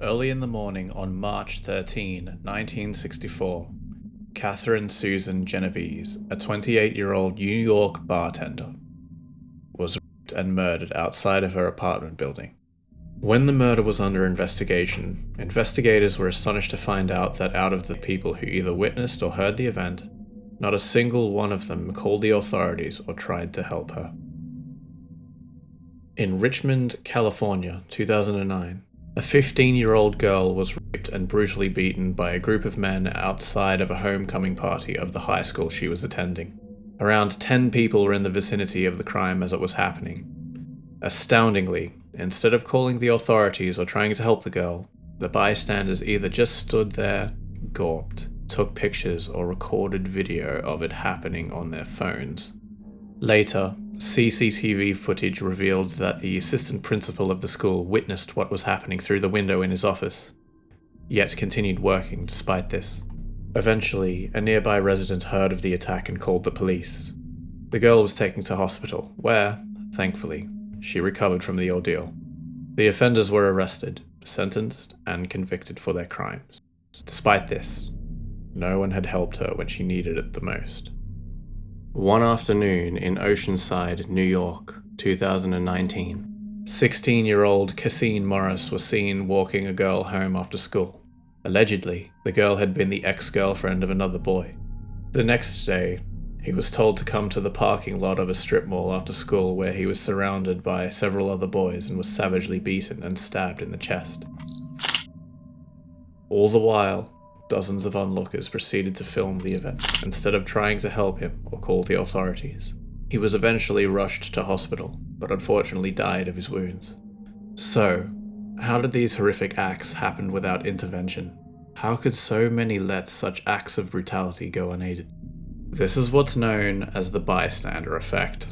Early in the morning on March 13, 1964, Catherine Susan Genovese, a 28-year-old New York bartender, was raped and murdered outside of her apartment building. When the murder was under investigation, investigators were astonished to find out that out of the people who either witnessed or heard the event, not a single one of them called the authorities or tried to help her. In Richmond, California, 2009, a 15-year-old girl was raped and brutally beaten by a group of men outside of a homecoming party of the high school she was attending. Around 10 people were in the vicinity of the crime as it was happening. Astoundingly, instead of calling the authorities or trying to help the girl, the bystanders either just stood there, gawped, took pictures, or recorded video of it happening on their phones. Later, CCTV footage revealed that the assistant principal of the school witnessed what was happening through the window in his office, yet continued working despite this. Eventually, a nearby resident heard of the attack and called the police. The girl was taken to hospital, where, thankfully, she recovered from the ordeal. The offenders were arrested, sentenced, and convicted for their crimes. Despite this, no one had helped her when she needed it the most. One afternoon in Oceanside, New York, 2019, 16-year-old Cassine Morris was seen walking a girl home after school. Allegedly, the girl had been the ex-girlfriend of another boy. The next day, he was told to come to the parking lot of a strip mall after school where he was surrounded by several other boys and was savagely beaten and stabbed in the chest. All the while, dozens of onlookers proceeded to film the event, instead of trying to help him or call the authorities. He was eventually rushed to hospital, but unfortunately died of his wounds. So, how did these horrific acts happen without intervention? How could so many let such acts of brutality go unaided? This is what's known as the bystander effect.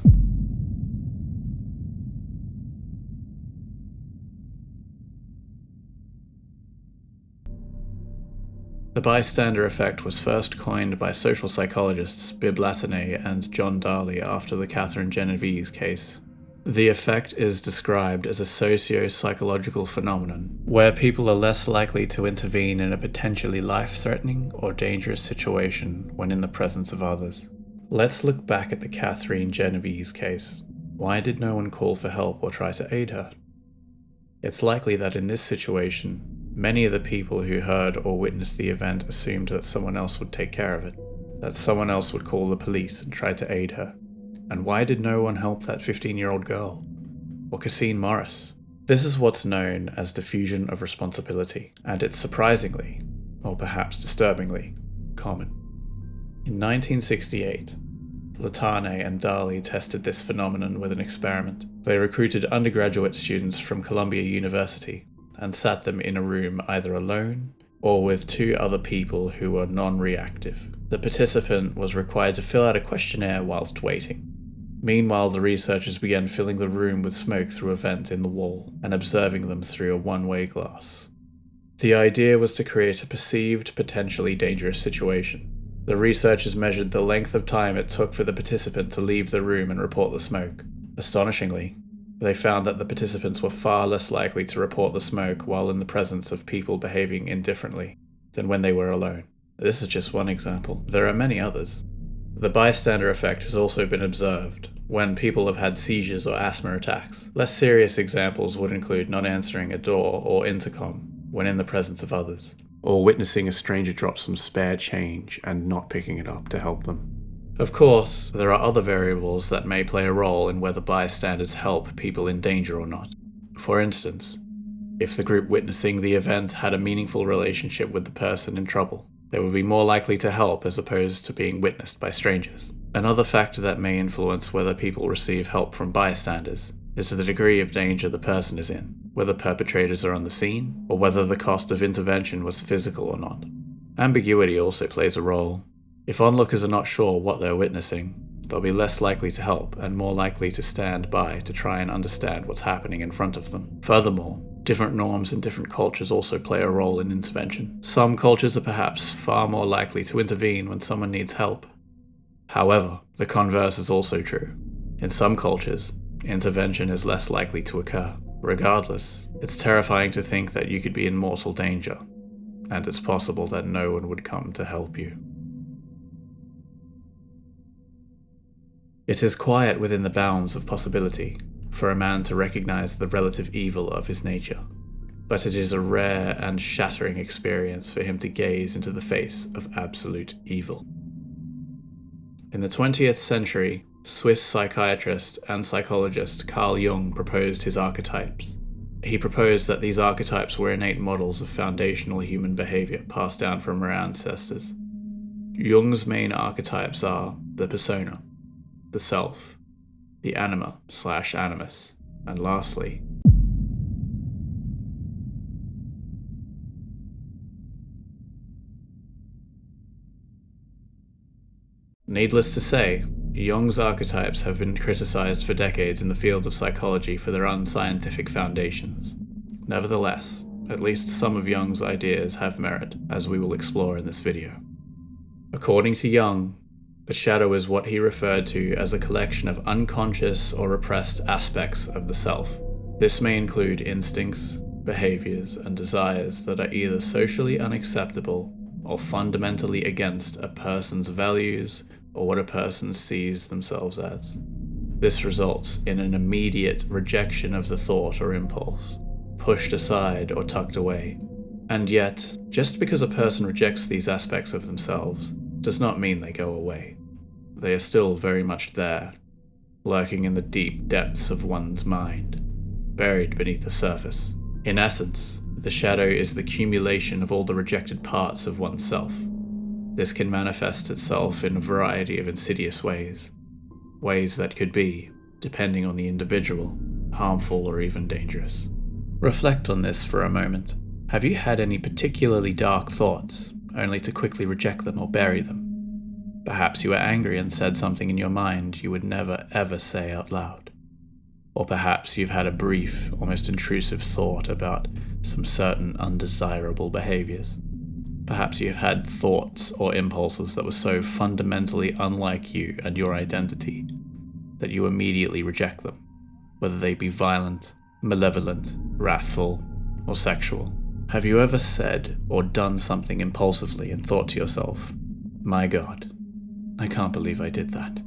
The bystander effect was first coined by social psychologists Bibb Latané and John Darley after the Catherine Genovese case. The effect is described as a socio-psychological phenomenon, where people are less likely to intervene in a potentially life-threatening or dangerous situation when in the presence of others. Let's look back at the Catherine Genovese case. Why did no one call for help or try to aid her? It's likely that in this situation, many of the people who heard or witnessed the event assumed that someone else would take care of it, that someone else would call the police and try to aid her. And why did no one help that 15-year-old girl? Or Cassine Morris? This is what's known as diffusion of responsibility, and it's surprisingly, or perhaps disturbingly, common. In 1968, Latané and Darley tested this phenomenon with an experiment. They recruited undergraduate students from Columbia University and sat them in a room either alone or with two other people who were non-reactive. The participant was required to fill out a questionnaire whilst waiting. Meanwhile, the researchers began filling the room with smoke through a vent in the wall and observing them through a one-way glass. The idea was to create a perceived, potentially dangerous situation. The researchers measured the length of time it took for the participant to leave the room and report the smoke. Astonishingly, they found that the participants were far less likely to report the smoke while in the presence of people behaving indifferently than when they were alone. This is just one example. There are many others. The bystander effect has also been observed when people have had seizures or asthma attacks. Less serious examples would include not answering a door or intercom when in the presence of others, or witnessing a stranger drop some spare change and not picking it up to help them. Of course, there are other variables that may play a role in whether bystanders help people in danger or not. For instance, if the group witnessing the event had a meaningful relationship with the person in trouble, they would be more likely to help as opposed to being witnessed by strangers. Another factor that may influence whether people receive help from bystanders is the degree of danger the person is in, whether perpetrators are on the scene, or whether the cost of intervention was physical or not. Ambiguity also plays a role. If onlookers are not sure what they're witnessing, they'll be less likely to help and more likely to stand by to try and understand what's happening in front of them. Furthermore, different norms in different cultures also play a role in intervention. Some cultures are perhaps far more likely to intervene when someone needs help. However, the converse is also true. In some cultures, intervention is less likely to occur. Regardless, it's terrifying to think that you could be in mortal danger, and it's possible that no one would come to help you. It is quiet within the bounds of possibility for a man to recognize the relative evil of his nature, but it is a rare and shattering experience for him to gaze into the face of absolute evil. In the 20th century, Swiss psychiatrist and psychologist Carl Jung proposed his archetypes. He proposed that these archetypes were innate models of foundational human behavior passed down from our ancestors. Jung's main archetypes are the persona, the self, the anima/animus, and lastly, needless to say, Jung's archetypes have been criticized for decades in the field of psychology for their unscientific foundations. Nevertheless, at least some of Jung's ideas have merit, as we will explore in this video. According to Jung, the shadow is what he referred to as a collection of unconscious or repressed aspects of the self. This may include instincts, behaviors, and desires that are either socially unacceptable or fundamentally against a person's values or what a person sees themselves as. This results in an immediate rejection of the thought or impulse, pushed aside or tucked away. And yet, just because a person rejects these aspects of themselves does not mean they go away. They are still very much there, lurking in the deep depths of one's mind, buried beneath the surface. In essence, the shadow is the accumulation of all the rejected parts of oneself. This can manifest itself in a variety of insidious ways that could be, depending on the individual, harmful or even dangerous. Reflect on this for a moment. Have you had any particularly dark thoughts, only to quickly reject them or bury them? Perhaps you were angry and said something in your mind you would never ever say out loud. Or perhaps you've had a brief, almost intrusive thought about some certain undesirable behaviors. Perhaps you've had thoughts or impulses that were so fundamentally unlike you and your identity that you immediately reject them, whether they be violent, malevolent, wrathful, or sexual. Have you ever said or done something impulsively and thought to yourself, "My God, I can't believe I did that"?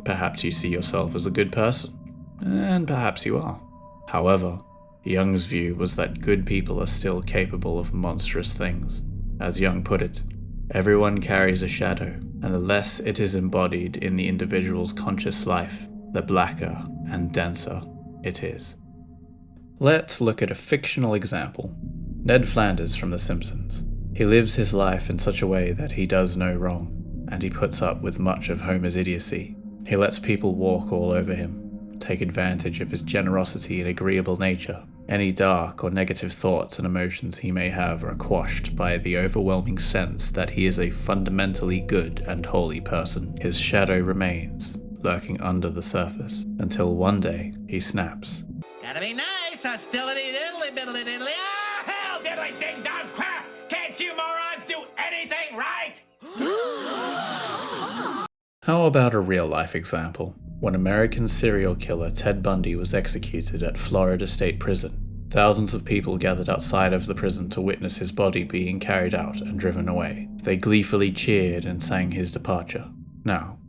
Perhaps you see yourself as a good person, and perhaps you are. However, Jung's view was that good people are still capable of monstrous things. As Jung put it, everyone carries a shadow, and the less it is embodied in the individual's conscious life, the blacker and denser it is. Let's look at a fictional example. Ned Flanders from The Simpsons. He lives his life in such a way that he does no wrong, and he puts up with much of Homer's idiocy. He lets people walk all over him, take advantage of his generosity and agreeable nature. Any dark or negative thoughts and emotions he may have are quashed by the overwhelming sense that he is a fundamentally good and holy person. His shadow remains, lurking under the surface, until one day he snaps. Gotta be nice, hostility, diddly biddly diddly. Ah, hell, diddly ding dong crap! Can't you morons do anything right? How about a real-life example? When American serial killer Ted Bundy was executed at Florida State Prison, thousands of people gathered outside of the prison to witness his body being carried out and driven away. They gleefully cheered and sang his departure. Now,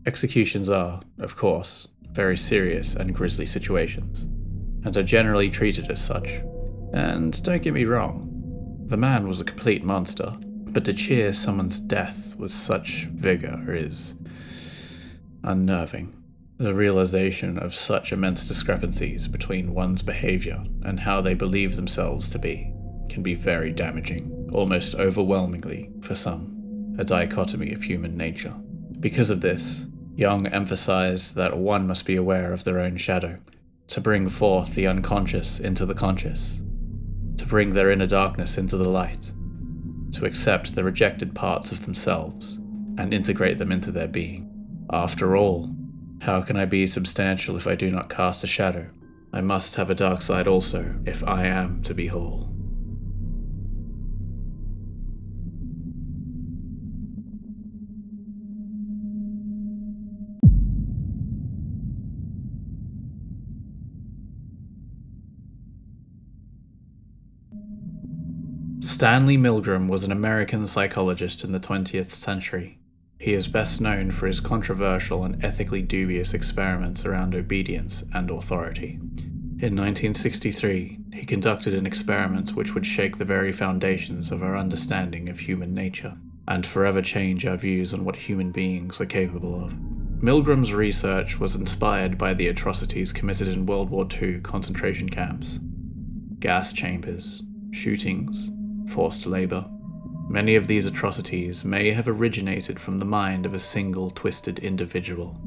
executions are, of course, very serious and grisly situations, and are generally treated as such. And don't get me wrong, the man was a complete monster, but to cheer someone's death with such vigor is unnerving. The realization of such immense discrepancies between one's behavior and how they believe themselves to be can be very damaging, almost overwhelmingly, for some, a dichotomy of human nature. Because of this, Jung emphasized that one must be aware of their own shadow, to bring forth the unconscious into the conscious, to bring their inner darkness into the light, to accept the rejected parts of themselves and integrate them into their being. After all, how can I be substantial if I do not cast a shadow? I must have a dark side also, if I am to be whole. Stanley Milgram was an American psychologist in the 20th century. He is best known for his controversial and ethically dubious experiments around obedience and authority. In 1963, he conducted an experiment which would shake the very foundations of our understanding of human nature, and forever change our views on what human beings are capable of. Milgram's research was inspired by the atrocities committed in World War II concentration camps. Gas chambers, shootings, forced labor. Many of these atrocities may have originated from the mind of a single twisted individual,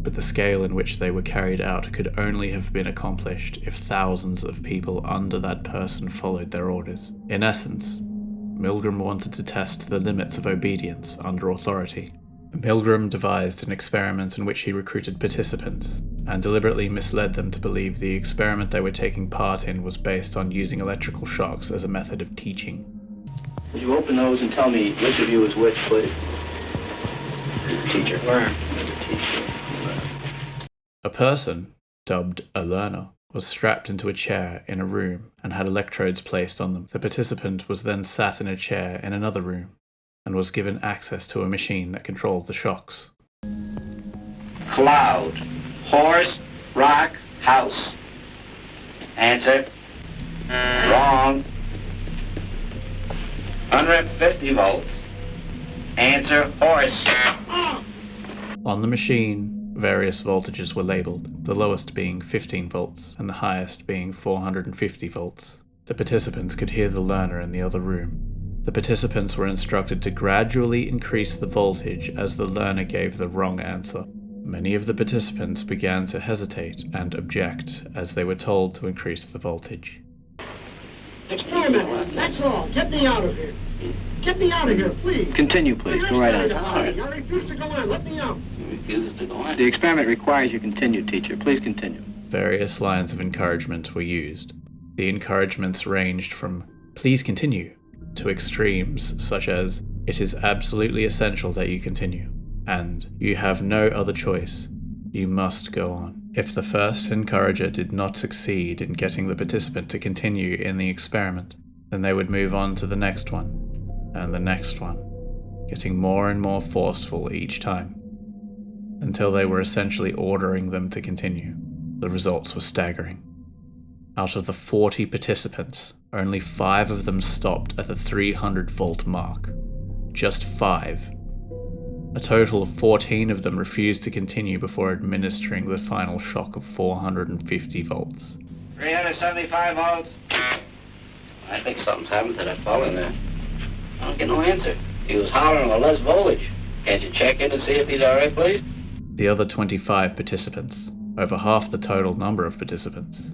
but the scale in which they were carried out could only have been accomplished if thousands of people under that person followed their orders. In essence, Milgram wanted to test the limits of obedience under authority. Milgram devised an experiment in which he recruited participants and deliberately misled them to believe the experiment they were taking part in was based on using electrical shocks as a method of teaching. Would you open those and tell me which of you is which, please? Teacher. Learn. Teacher. A person, dubbed a learner, was strapped into a chair in a room and had electrodes placed on them. The participant was then sat in a chair in another room and was given access to a machine that controlled the shocks. Cloud. Horse. Rock. House. Answer. Wrong. 150 volts. Answer. Horse. On the machine, various voltages were labelled, the lowest being 15 volts and the highest being 450 volts. The participants could hear the learner in the other room. The participants were instructed to gradually increase the voltage as the learner gave the wrong answer. Many of the participants began to hesitate and object as they were told to increase the voltage. Experiment, that's all. Get me out of here. Get me out of here, please. Continue, please. Go right on. I refuse to go on. Let me out. You refuse to go on? The experiment requires you continue, teacher. Please continue. Various lines of encouragement were used. The encouragements ranged from, "Please continue," to extremes such as, "It is absolutely essential that you continue," and "You have no other choice. You must go on." If the first encourager did not succeed in getting the participant to continue in the experiment, then they would move on to the next one, and the next one, getting more and more forceful each time, until they were essentially ordering them to continue. The results were staggering. Out of the 40 participants, only 5 of them stopped at the 300-volt mark. Just 5. A total of 14 of them refused to continue before administering the final shock of 450 volts. 375 volts. I think something's happened to that fellow in there. I don't get no answer. He was hollering a less voltage. Can't you check in and see if he's all right, please? The other 25 participants, over half the total number of participants,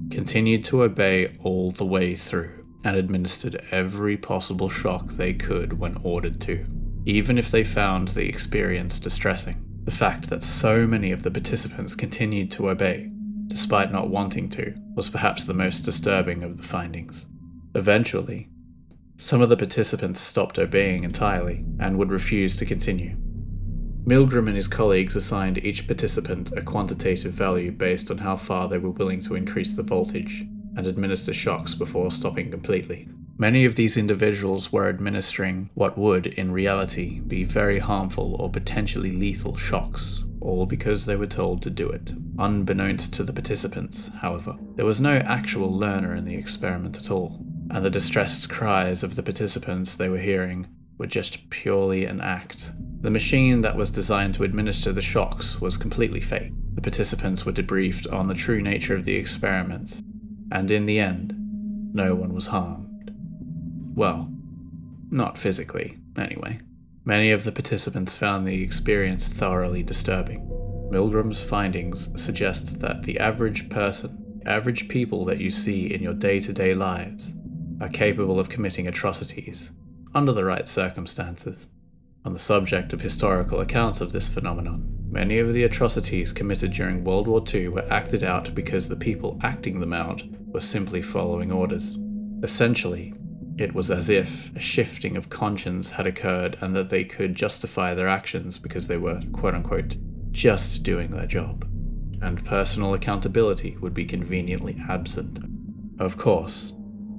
continued to obey all the way through and administered every possible shock they could when ordered to, even if they found the experience distressing. The fact that so many of the participants continued to obey, despite not wanting to, was perhaps the most disturbing of the findings. Eventually, some of the participants stopped obeying entirely and would refuse to continue. Milgram and his colleagues assigned each participant a quantitative value based on how far they were willing to increase the voltage and administer shocks before stopping completely. Many of these individuals were administering what would, in reality, be very harmful or potentially lethal shocks, all because they were told to do it. Unbeknownst to the participants, however, there was no actual learner in the experiment at all, and the distressed cries of the participants they were hearing were just purely an act. The machine that was designed to administer the shocks was completely fake. The participants were debriefed on the true nature of the experiments, and in the end, no one was harmed. Well, not physically, anyway. Many of the participants found the experience thoroughly disturbing. Milgram's findings suggest that the average person, average people that you see in your day-to-day lives, are capable of committing atrocities, under the right circumstances. On the subject of historical accounts of this phenomenon, many of the atrocities committed during World War II were acted out because the people acting them out were simply following orders. Essentially, it was as if a shifting of conscience had occurred and that they could justify their actions because they were, quote-unquote, just doing their job, and personal accountability would be conveniently absent. Of course,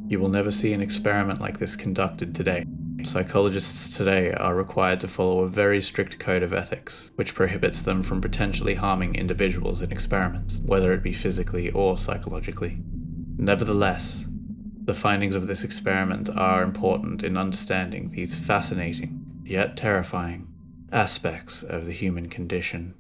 You will never see an experiment like this conducted today. Psychologists today are required to follow a very strict code of ethics, which prohibits them from potentially harming individuals in experiments, whether it be physically or psychologically. Nevertheless, the findings of this experiment are important in understanding these fascinating, yet terrifying, aspects of the human condition.